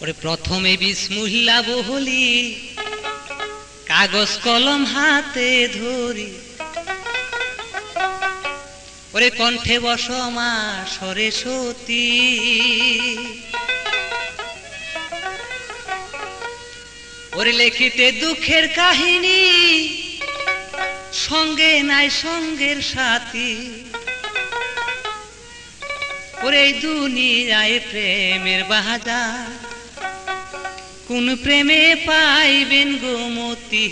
ওরে প্রথমে বিসমিল্লাহ বলি, কাগজ কলম হাতে ধরি, ওরে কণ্ঠে বসমা সরস্বতী। ওরে লিখিতে দুঃখের কাহিনী, সঙ্গে নাই সঙ্গের সাথী। ওরে দুনিয়ায় প্রেমের বাজার, কোন প্রেমে পাইবেন গো মতি।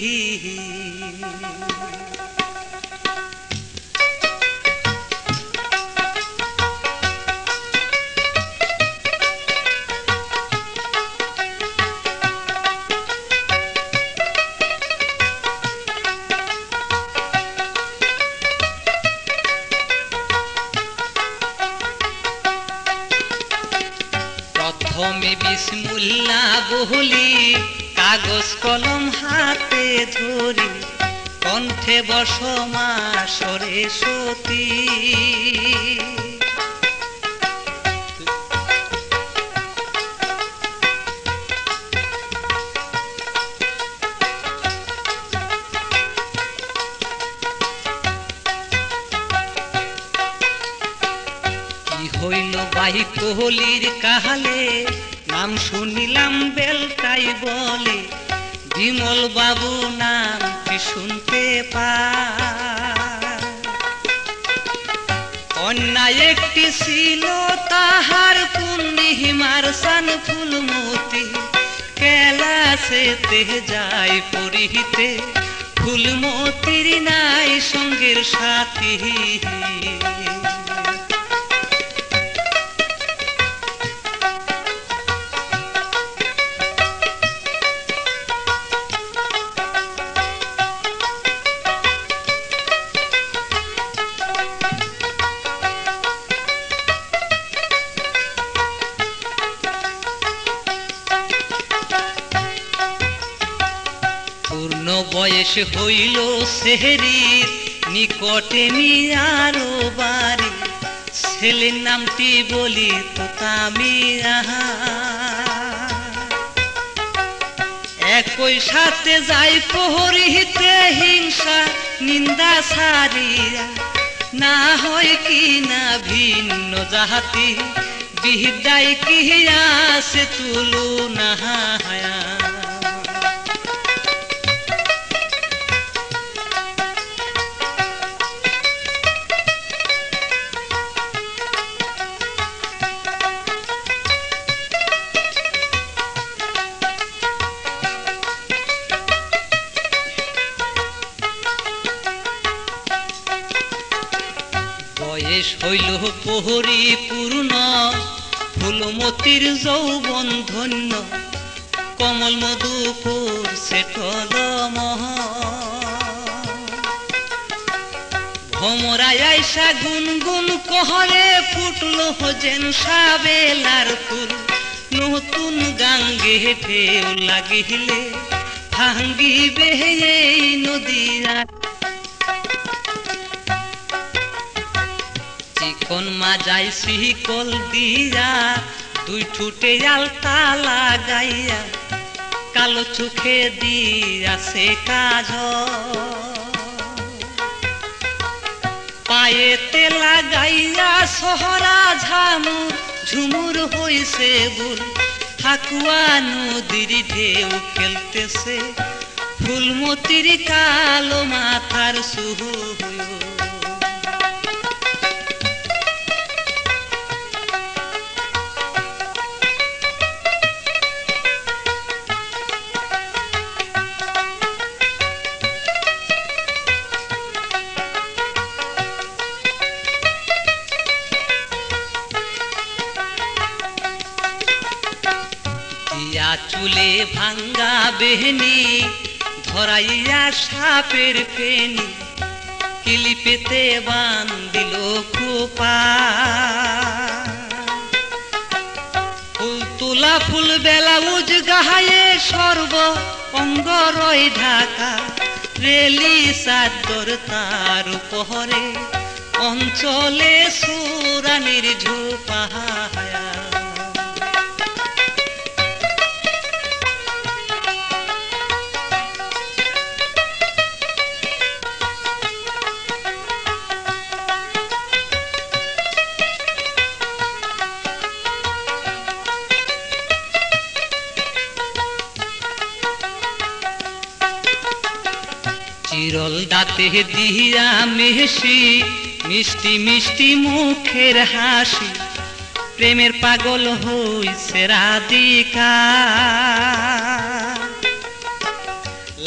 প্রথমে বিসমিল্লাহ বলি, কাগজ কলম হাতে ধরি, কণ্ঠে বসমা সরস্বতী। হইল বাই কোহলির কাহালে, নাম শুনিলাম বেলটাই বলে, বিমল বাবু নামটি শুনতে পায়। অন্যায় একটি ছিল তাহার পূর্ণিমার সান ফুলমতি, কেলাসেতে যায় পড়িতে, ফুলমতির নাই সঙ্গের সাথী। পূর্ণ বয়স হইল সেহরির, নিকটে মিয়ারো বাড়ি, ছেলের নামটি বলি তো তামিয়া। একই সাথে যাই পহরিতে, হিংসা নিন্দা সারিয়া, না হয় কি না ভিন্ন জাতি, বিদ্যায় কি আছে তুলনা। বয়স হইল পরিপূর্ণ, ফুলমতির যৌবন ধন্য, কমল মধু করছে টলমহ। ভমরায় আইসা গুনগুন কহরে, ফুটল যেন সাবেলার ফুল, নতুন গাঙ্গে ঢেউ লাগিলে, ভাঙ্গিবে এই নদীরা। চিকন মাজাই শিকল দিয়া, দুই ঠুটে আলতা লাগাইয়া, কালো চোখে দিয়াছে কাজ, পায়েতে লাগাইয়া সহরা ঝামুর, ঝুমুর হইছে বুল, হাকুয়া নদীর ঢেউ খেলতেছে, ফুলমতির কালো মাথার সুহু। চুলে ভাঙ্গা বেহনি, ধরাইয়া সাপের ফেনি, কিলিপেতে বান্দিল খোপা। ফুল তোলা ফুল বেলাউজ গায়ে, সর্ব অঙ্গ রয় ঢাকা, রেলি চাদর তার উপরে, অঞ্চলে সুরানির ঝোপা। চিরল দাঁতে দিয়া মেশি মিষ্টি মিষ্টি মুখের হাসি প্রেমের পাগল হইছে রাধিকা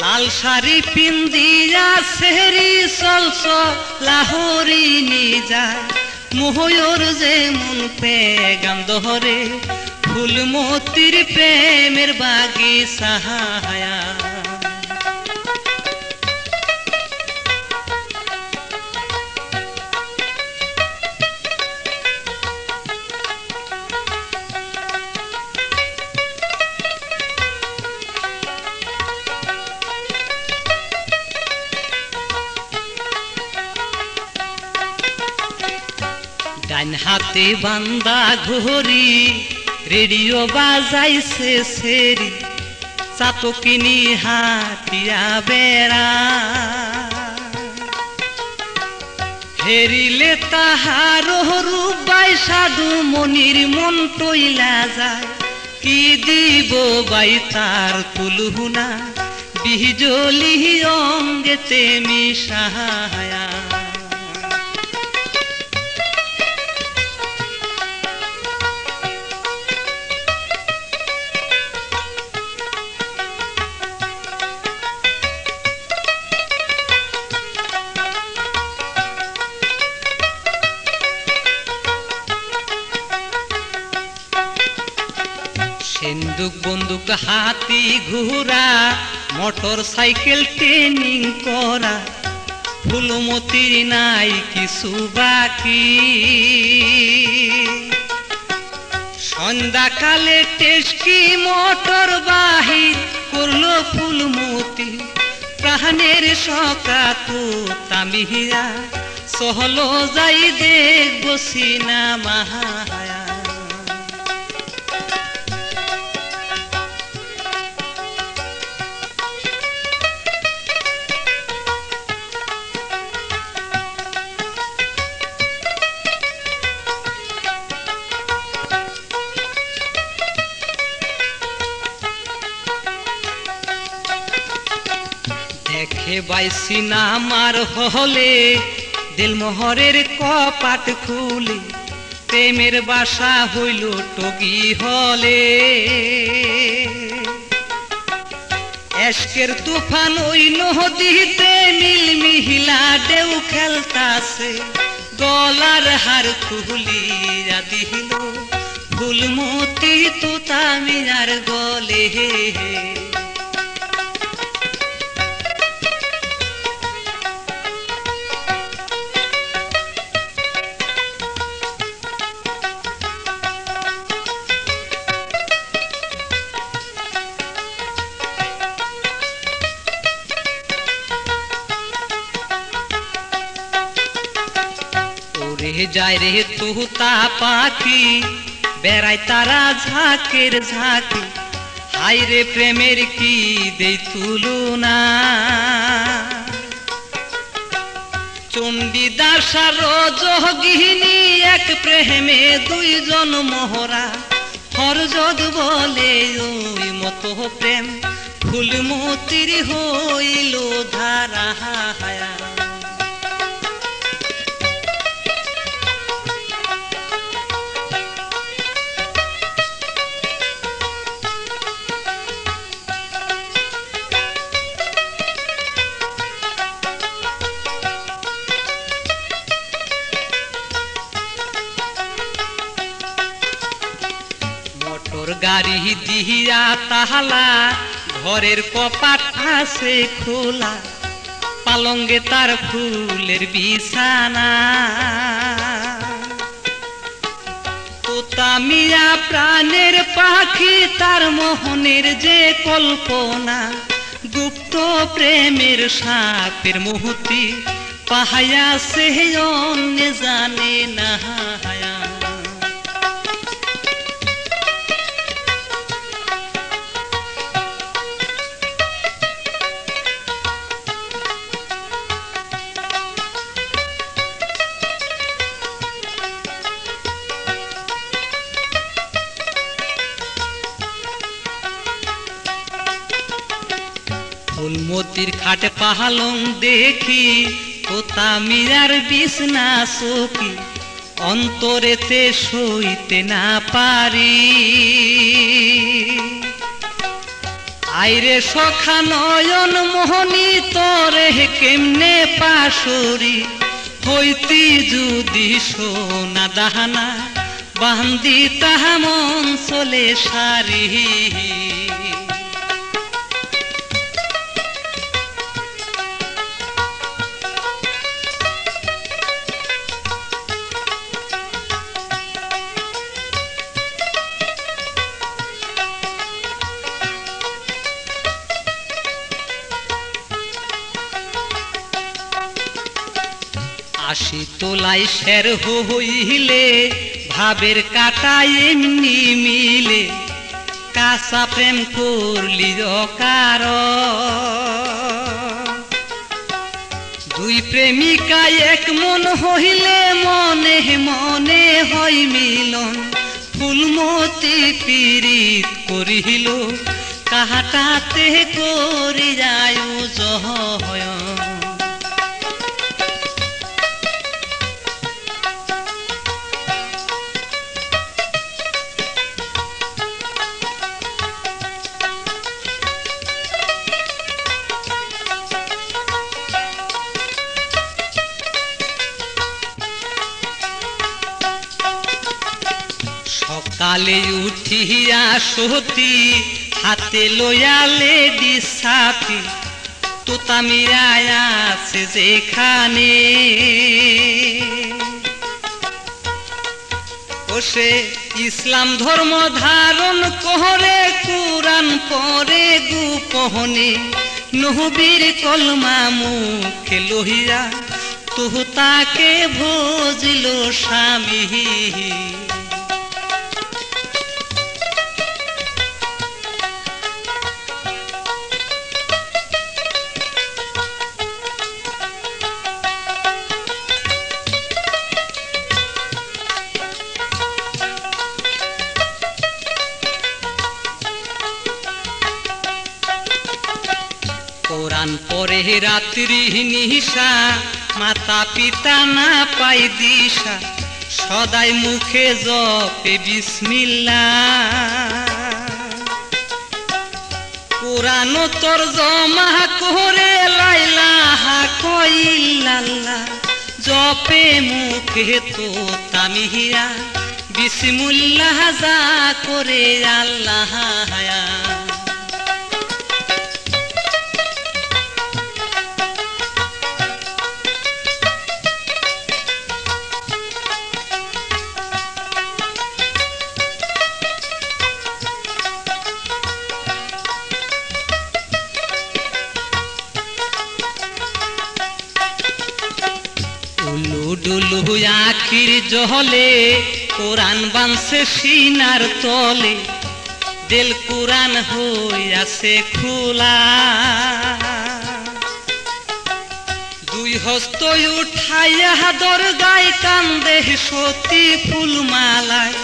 লাল শাড়ি পিন্দিয়া সেরি চলছ লাহরি নিজায় ময়ূর যেমন পেগাম দহরে ফুলমতির প্রেমের বাগিচা ডান হাতে বান্দা ঘড়ি রেডিও বাজাইছে সেরি চাতকিনি হাতিয়া বেড়া হেরিলে তাহার রূপাই সাধু মনির মন টইলা যায় কি দিব বাই তার তুলহুনা বিজলি অঙ্গেতে মিশায়া সিন্দুক বন্দুক হাতি ঘোড়া মোটর সাইকেল ট্রেনিং করা ফুলমতির নাই কিছু বাকি সন্ধ্যাকালে টেস্কি মোটর বাহির করলো ফুলমতি প্রাণের সকাত তামিয়া সহলো যাই দেখব সিনেমা দেখে বাইসি নামার হলে দিলমোহরের কপাট খুলে প্রেমের বাসা হইল টগি হলে এশকের তুফান ওই নদীতে নীলমিহিলা ঢেউ খেলতাছে গলার হার খুলিয়া দিল ফুলমতি তুতামিয়ার গলে যায় রে তুতা পাখি বেড়ায় তারা ঝাঁকের ঝাঁকি হাই রে প্রেমের কি দেই তুলনা চণ্ডীদাসার যোগিনী এক প্রেমে দুইজন মোহরা হরজগ বলে ওই মতো প্রেম ফুলমতির হইল ধারা হায়া গাড়ি দিয়া তাহালা ঘরের কপাট আছে খোলা পালঙ্গে তার ফুলের বিছানা তোতামিয়া প্রাণের পাখি তার মোহনের যে কল্পনা গুপ্ত প্রেমের সাপের মুহূর্তে পাহায়া সে অন্য জানে না ফুলমতির খাট পাহালং দেখি তোতা মিরার বিছনা সখী অন্তরেতে সইতে না পারি আইরে সখা নয়ন মোহনী তরে কেমনে পাশরি হইতি যদি সোনা দাহানা বান্দি তাহা মন চলে সারি আশি তোলাই শের হইলে ভাবের কাটা এমনি মিলে কাঁচা প্রেম করলি অকার দুই প্রেমিকা এক মন হইলে মনে মনে হয় মিলন ফুলমতি পীড়িত করিল কাহাটাতে করি যায় জয় সকালে উঠিয়া সতী হাতে লয়ালে দিশাতি তোতা মিরায় আছে যেখানে ওসে ইসলাম ধর্ম ধারণ করে কুরআন পড়ে গোপনে নবীর কলমা মুখে লহিয়া তোতাকে ভজিল স্বামী কোরআন পড়ে রাত্রি নিশা মাতা পিতা না পাই দিশা সদাই মুখে জপে বিসমিল্লাহ কোরআন তরজমা করে লাইলাহা কইল্লাল্লাহ জপে মুখে তোতা মিহিরা বিসমিল্লাহ যা করে আল্লাহ হায়া উলুডুলু আখির জহলে কোরআন বানছে সিনার তলে দিল কোরআন হইয়াছে খোলা দুই হস্ত উঠাইয়া দরগায় কান্দে সতী ফুলমালায়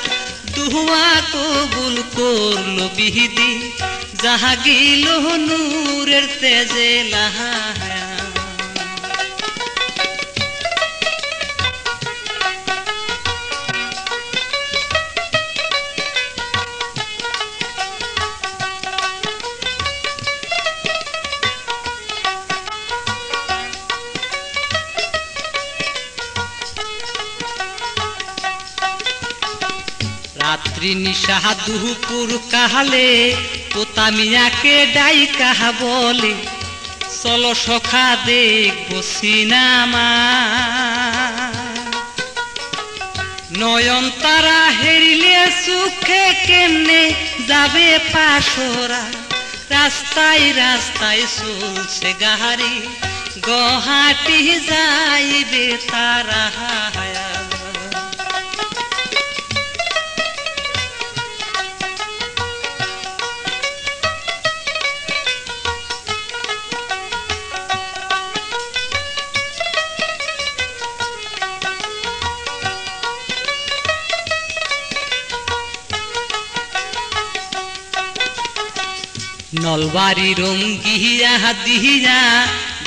দুয়া কবুল করল বিহিদি যাহা গিল নূরের তেজে লাহা রাত্রি নিশা দুপুর কাহালে তোতা মিয়াকে ডাইকা বলে চলো সখা দেখবো সিনেমা নয়ন তারা হেরিলে সুখে কেমনে যাবে পাশরা রাস্তায় রাস্তায় চলছে গাড়ি গহাটি যাইবে তারা নলবাড়ি রঙ্গিয়া দিয়া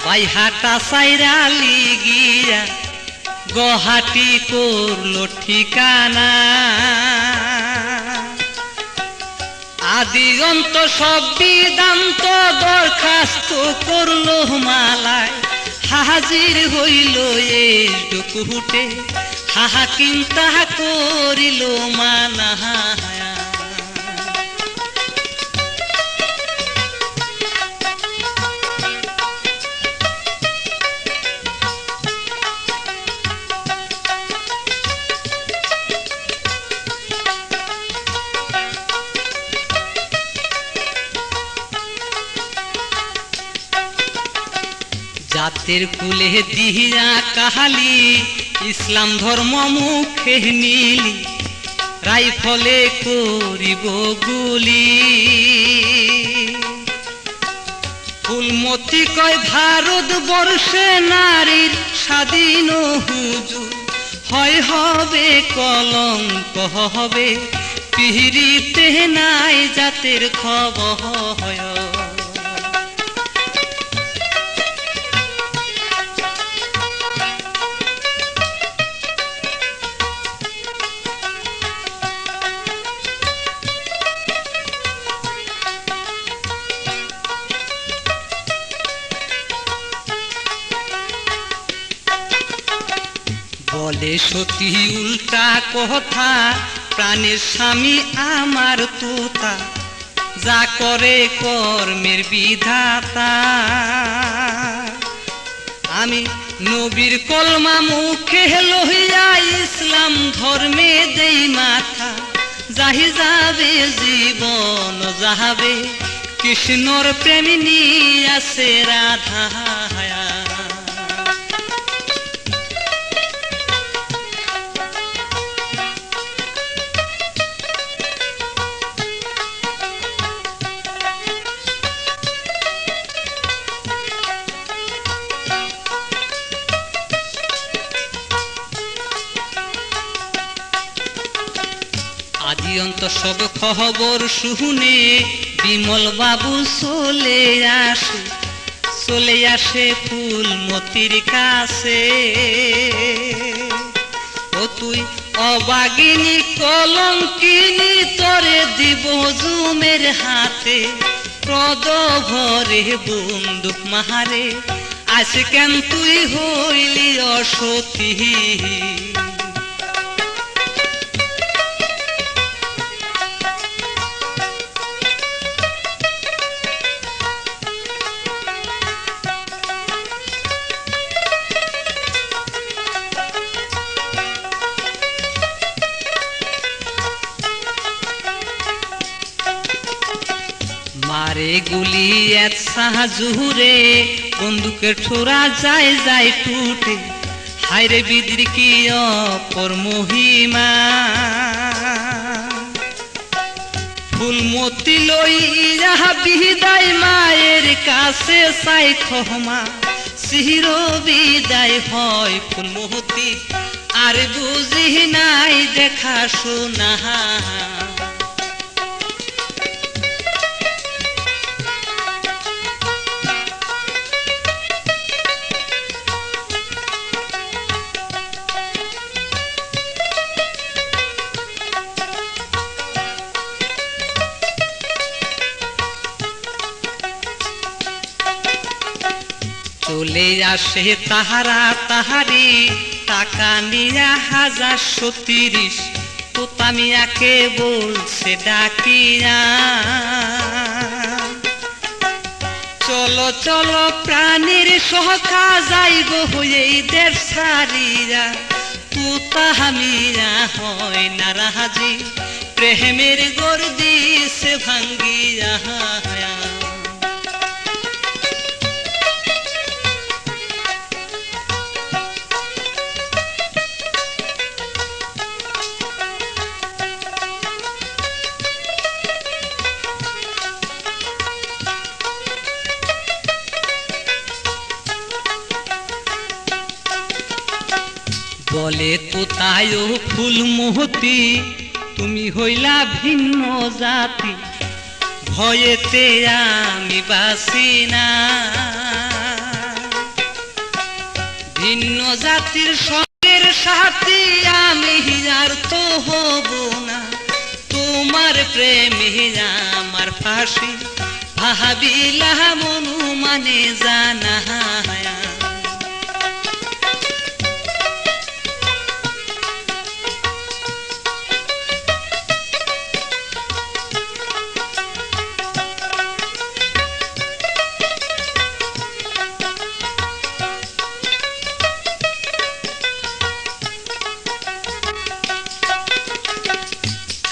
বাইহাটা সাইরালি গিয়া গহাটি করলো ঠিকানা। আদি অন্ত সব বিদান্ত দরখাস্ত করলো মালায়, হাজির হইল এডুকুটে হাহা চিন্তা করিল মানা। জাতের কুলে দিয়া কাহালি ইসলাম ধর্ম মুখে নিলি, রাইফলে করিব গুলি। ফুলমতি কয় ভারতবর্ষে নারীর স্বাধীন হুজুর, হয় হবে কলঙ্ক হবে, পিহিরিতে নাই জাতের খবর। বলে সতী উল্টা কথা, প্রাণের স্বামী আমার তোতা, যা করে কর্মের বিধাতা। আমি নবীর কলমা মুখে লইয়া ইসলাম ধর্মে দেই মাথা, যাহি যাবে জীবন যাবে, কৃষ্ণর প্রেমিনী আছে রাধা। আদি অন্ত সব খবর শুনে বিমল বাবু চলে আসে ফুলমতির কাছে। ও তুই অবাগিনী কলঙ্কিনী, তরে দিব জুমের হাতে, প্রদ ভরে বন্দুক মাহারে, আজ কেন তুই হইলি অসতী। মারে গুলি এক সাহাজুরে, বন্দুকের ছোড়া যায় যায় টুটে, হায়রে বিদ্রি কি অপর মহিমা। ফুলমতি লইয়া বিদায় মায়ের কাছে চাই ক্ষমা, চির বিদায় হয় ফুলমতি, আর বুঝি নাই দেখা শোনা। চলে আসে তাহারা তাহারি, টাকা নিয়া 1030, তোতা মিয়াকে বলছে ডাকিয়া। চলো চলো প্রাণীর সখা, যাইব হয়ে দেশ সারিয়া, তোতা মিয়া হয় না রাজি, প্রেমের গর্দি সে ভাঙ্গিয়া। বলে তোতায় ফুলমতি, তুমি হইলা ভিন্ন জাতি, ভয়ে হইতে আমি বাসি না। ভিন্ন জাতির সঙ্গের সাথী আমি আর তো হব না, তোমার প্রেমে আমার ফাঁসি ভাবিলাম অনুমানে জানা।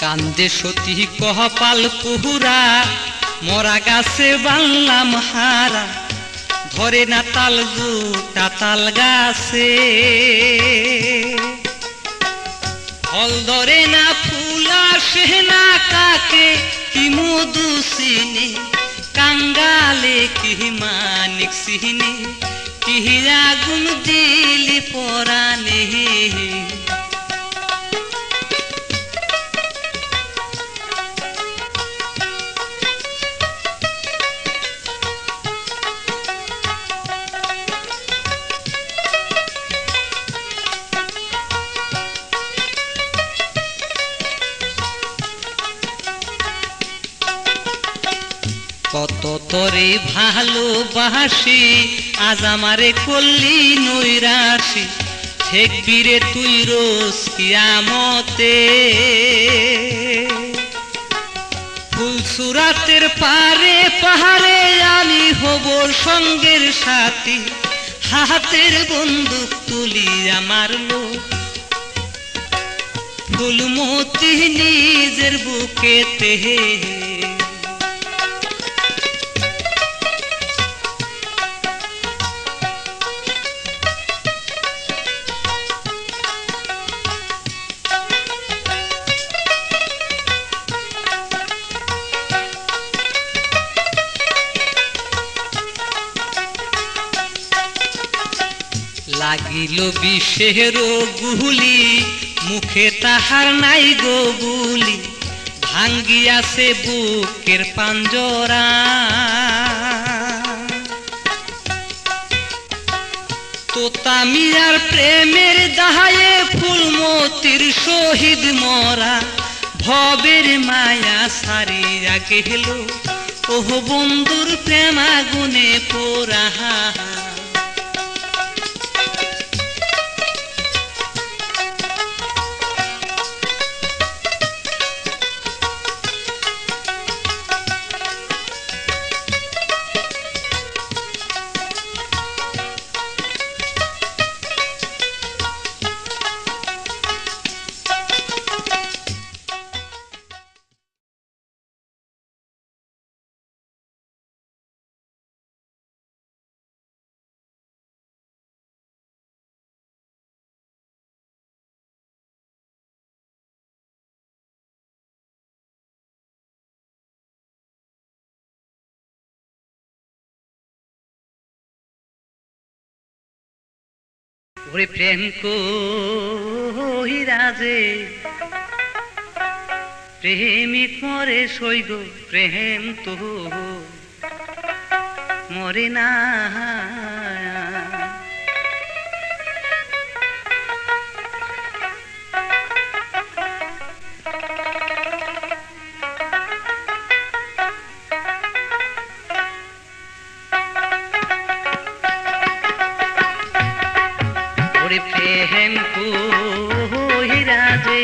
কান্দে সতী কপাল পুহুরা, মরা গাছে বানলাম হারা, ধরে না তাল দুটা তাল গাছে। ফল ধরে না ফুল আসে না কাকে, কি মধু চিনে কাঙ্গালে কি মানিক চিনে, কি আগুন দিলি পরাণে। কত তরে ভালোবাসি আজ আমারে করলি নৈরাশি, ঠেকবি রে তুই রোজ কিয়ামতে। ফুলসুরাতের পারে পাহাড়ে আমি হব সঙ্গের সাথী, হাতের বন্দুক তুলি আমার লোক ফুলমতি নিজের বুকেতে। লাগিল বিষের গুলি, মুখে তাহার নাই গো বুলি, ভাঙ্গিয়াছে বুকের পাঞ্জরা। তোতা মিয়ার প্রেমের দাহায়ে ফুলমতির শহীদ মরা, ভবের মায়া সারিয়া গেল ওহ বন্ধুর প্রেমাগুনে পোড়া। ওরে প্রেম কহিরা যে প্রেমিক মরে সইগ, প্রেম তো মরে না। প্রেম কহিরা যে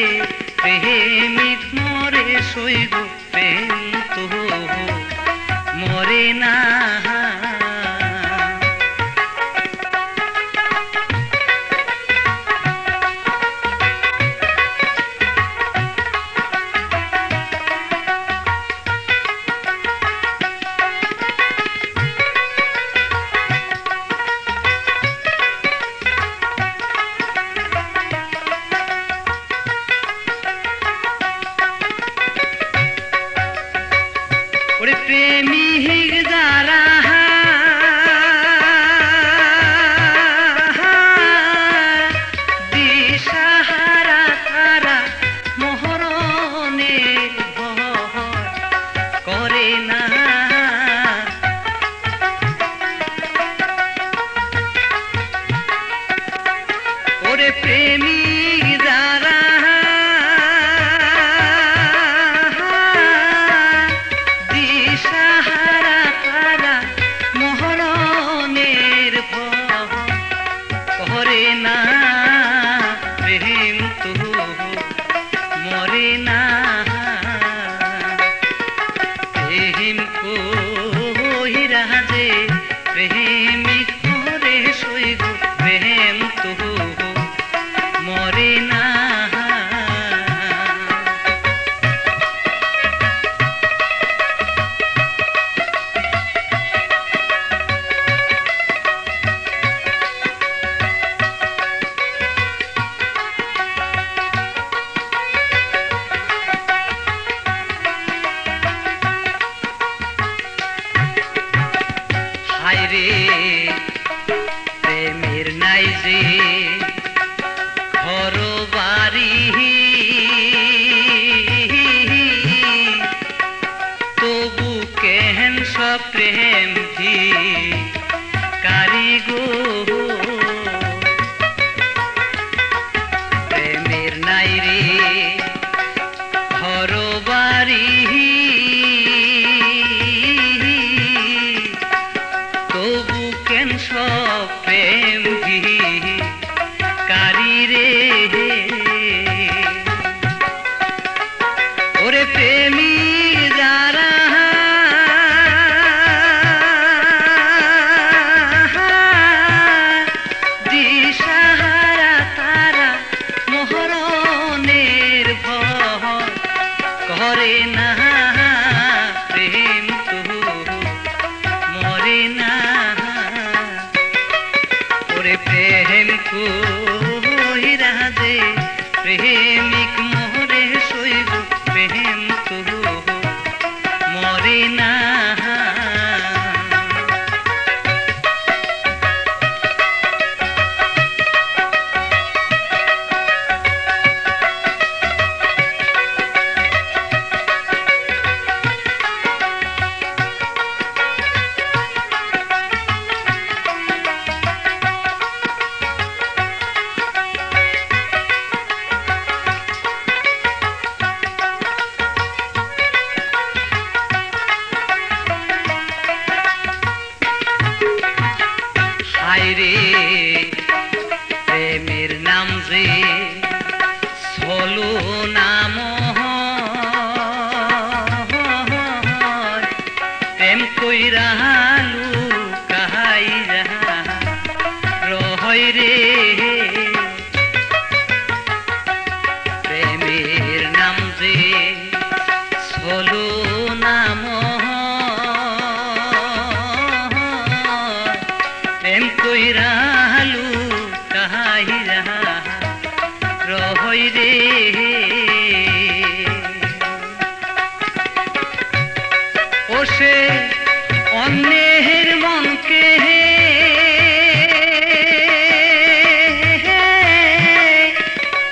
প্রেমিক মরে সইব, প্রেম তো মরে না। ওরে প্রেমিক যারা দিশাহারা তারা মরণের ভয় করে না প্রেম তো মরে না প্রেম কইরা যে প্রেমিক মরে সইব প্রেম তো মরে না হায়রে প্রেমের নাই যে ঘর বাড়ি তবু কেহেন সব প্রেম কারিগো প্রেমের নাই রে ঘর বাড়ি তবু কেন সব প্রেম কারি রে ওরে প্রেমিক যারা দিশাহারা তারা মরণের ভয় করে না প্রেম তো মরে না ওরে প্রেম কইরা যে প্রেমিক মরে সইব প্রেম তো মরে না হায়রে প্রেমের নাম যে ছলো নাম প্রেম কইরা লুকাইরা রয় রে প্রেমের নাম যে ছলো নাম প্রেম কইরা লুকাইরা রয় রে ও সে অন্যের মনকে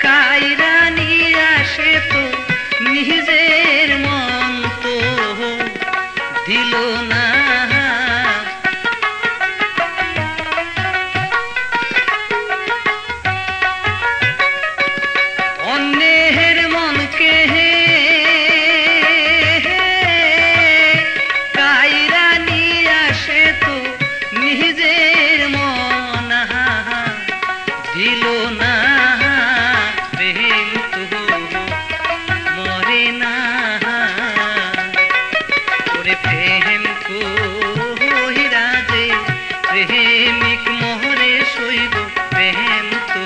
কাইরা নিরাশে তো নিজের মন তো দিল না অন্যের মনকে কাইরা নিয়াসে তো নিজের মন দিল না প্রেম তো মরে না ওরে প্রেম কইরা যে প্রেমিক মরে সইব প্রেম তো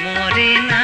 মরে না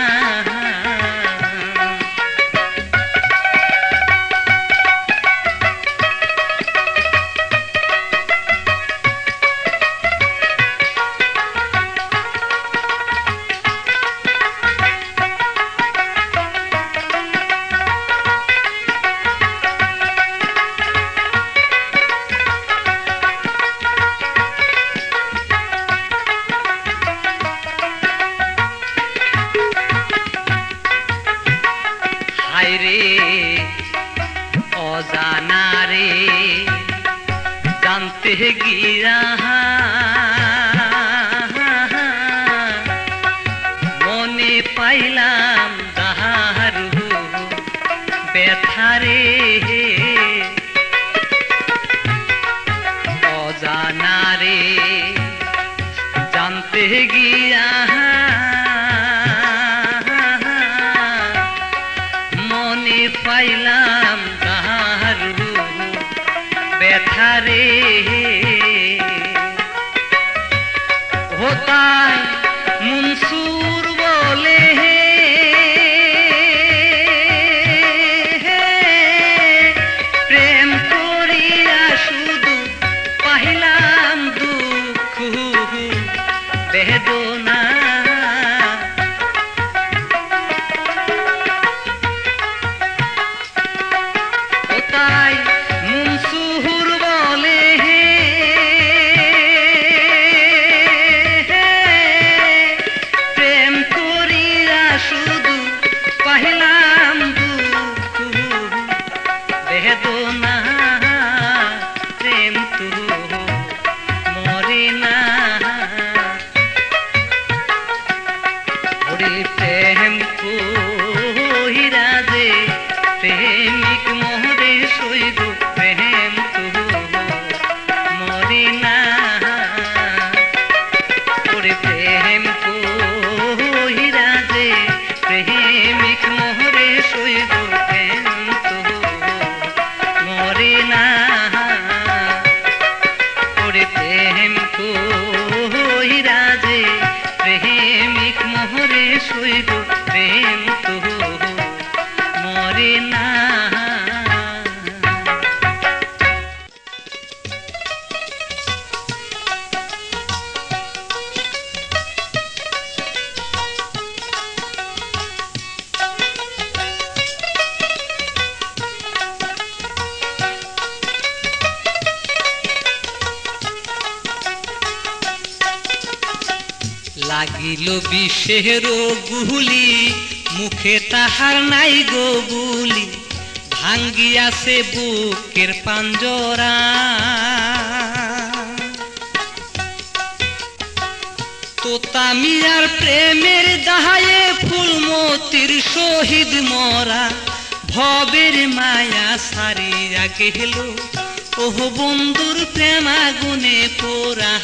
মাঝে গিয়া মনে পাইলাম দারু ব্যথারে হোতাই মনসুর বলে প্রেম করিয়া শুধু পাইলাম দুঃখ বেদনা হোতাই মনসুর বলে প্রেম করিয়া শুধু পাইলাম দুঃখ বেদনা প্রেম তো মরে না ওরে প্রেম কইরা যে প্রেমিক মোহরে সইব প্রেম তো মরে না ওরে প্রেম কইরা যে প্রেমিক মোহরে সইব প্রেম তো মরে না ওরে প্রেম কইরা যে প্রেমিক মোহরে সইব প্রেম তো মরে না লাগিল বিষের গুলি মুখে তাহার নাই গো বুলি ভাঙ্গিয়াছে বুকের পাঞ্জরা তোতা মিয়ার প্রেমের দাহায়ে ফুলমতির শহীদ মরা ভবের মায়া সারিয়া গেল ওহ বন্ধুর প্রেম আগুনে পোড়া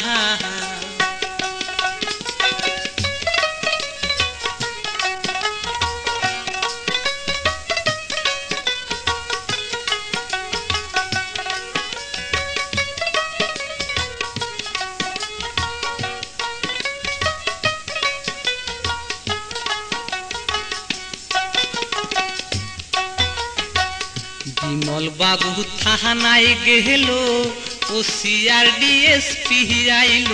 বিমল বাবু থানায় গেল ওসিআর ডিএসপি আইল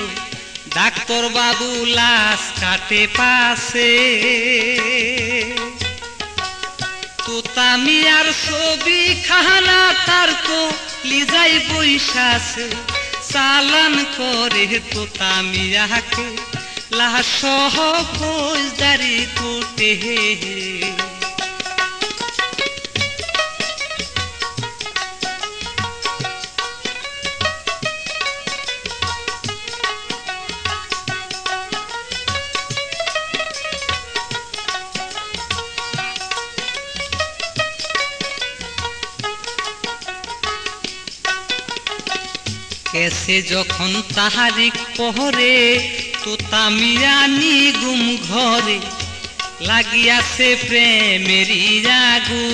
ডাক্তার বাবু লাশ কাটে পাশে তোতা মিয়ার ছবি খানা তার তো লিজাই বৈশাসে চালান করে তোতা মিয়াকে লাশ সহ ফৌজদারি কোর্টে কেসে যখন তাহারিক পহরে তোতা মিয়া নিগুম ঘরে লাগিয়াছে প্রেমেরই আগু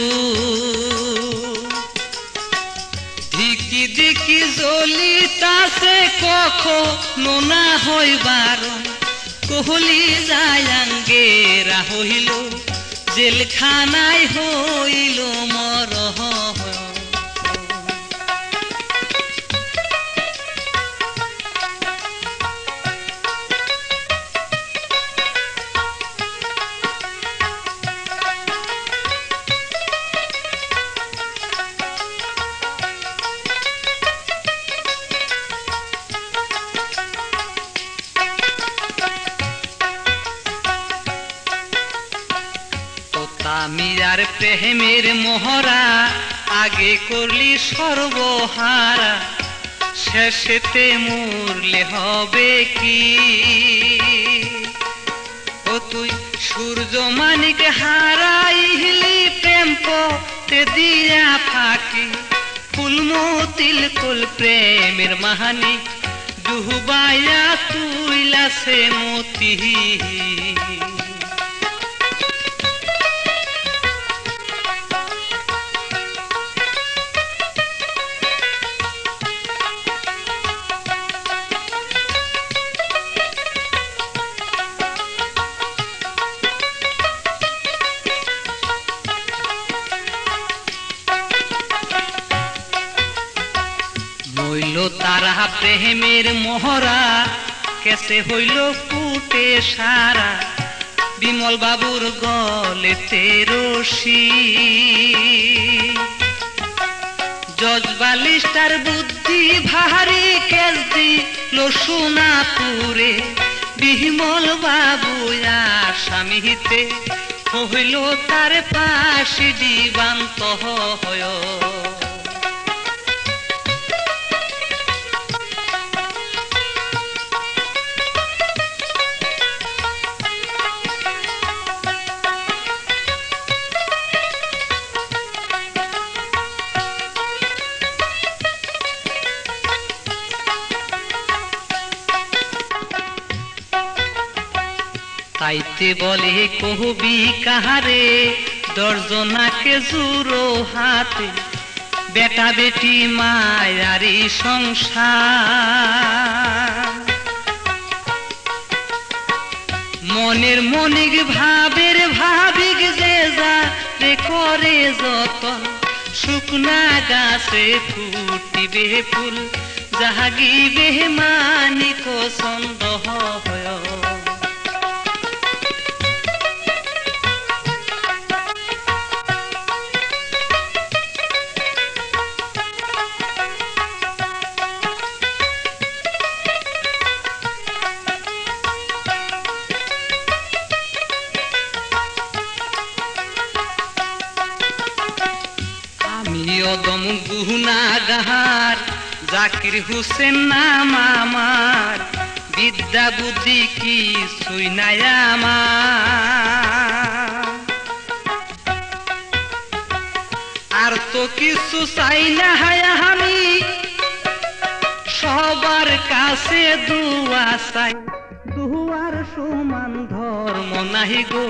ধিকি ধিকি জ্বলিতাছে কখনো না হইবার কহলি যায়াঙ্গেরা হইল জেলখানায় হইল মরহ মিয়ার প্রেমের মোহরা আগে করলি সর্বহারা শেষেতে মরলে হবে কি ও তুই সূর্য মানিক হারাইলি প্রেম পথে দিয়া ফাঁকি ফুলমতিল কুল প্রেমের মাহানি ডুবাইয়া তুইলাছে মতি হইল তারা প্রেমের মোহরা কেসে হইল ফুটে সারা বিমল বাবুর গলেতে রশি জজ বালিশটার বুদ্ধি ভারী কেস দিল সোনাপুরে বিমল বাবু আসামিতে হইল তার ফাঁসি জীবান্ত হয় তাইতে বলে কহবি কাহারে দর্জনাকে জুড়ো হাতে বেটা বেটি মায়ারি সংসার মনের মনিক ভাবের ভাবিক যে যা রে করে যতন শুকনা গাছে ফুটিবে ফুল জাগিবে মানিক ছন্দ হয় অদম গুনাগার জাকির হোসেন নাম আমার বিদ্যা বুদ্ধি কি শুইনাই আমার আর তো কিছু চাই না আমি সবার কাছে দুয়া চাই দুয়ার সমান ধর্ম নাহি গো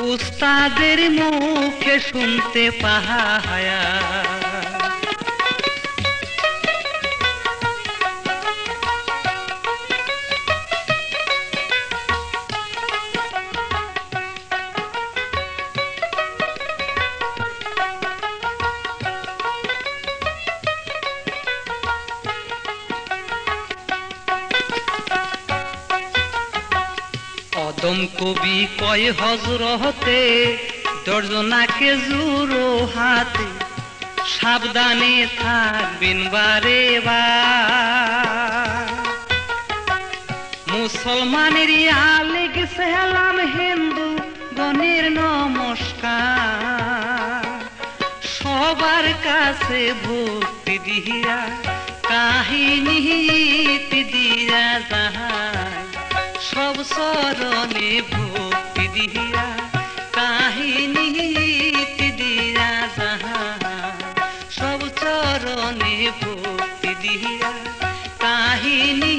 উস্তাদের মুখে শুনতে পাহায়া অদম কবি কয় হজরতে দর্জনাকে জুড়ো হাতে সাবধানে থাকবেন বারে বার মুসলমানের আলেগ সালাম হিন্দু গণের নমস্কার সবার কাছে ভক্তি দিয়া কাহিনী দিয়া যায় সব চরণে ভক্তি দিয়া কাহিনী দিয়া যায় সব চরণে ভক্তি দিয়া কাহিনী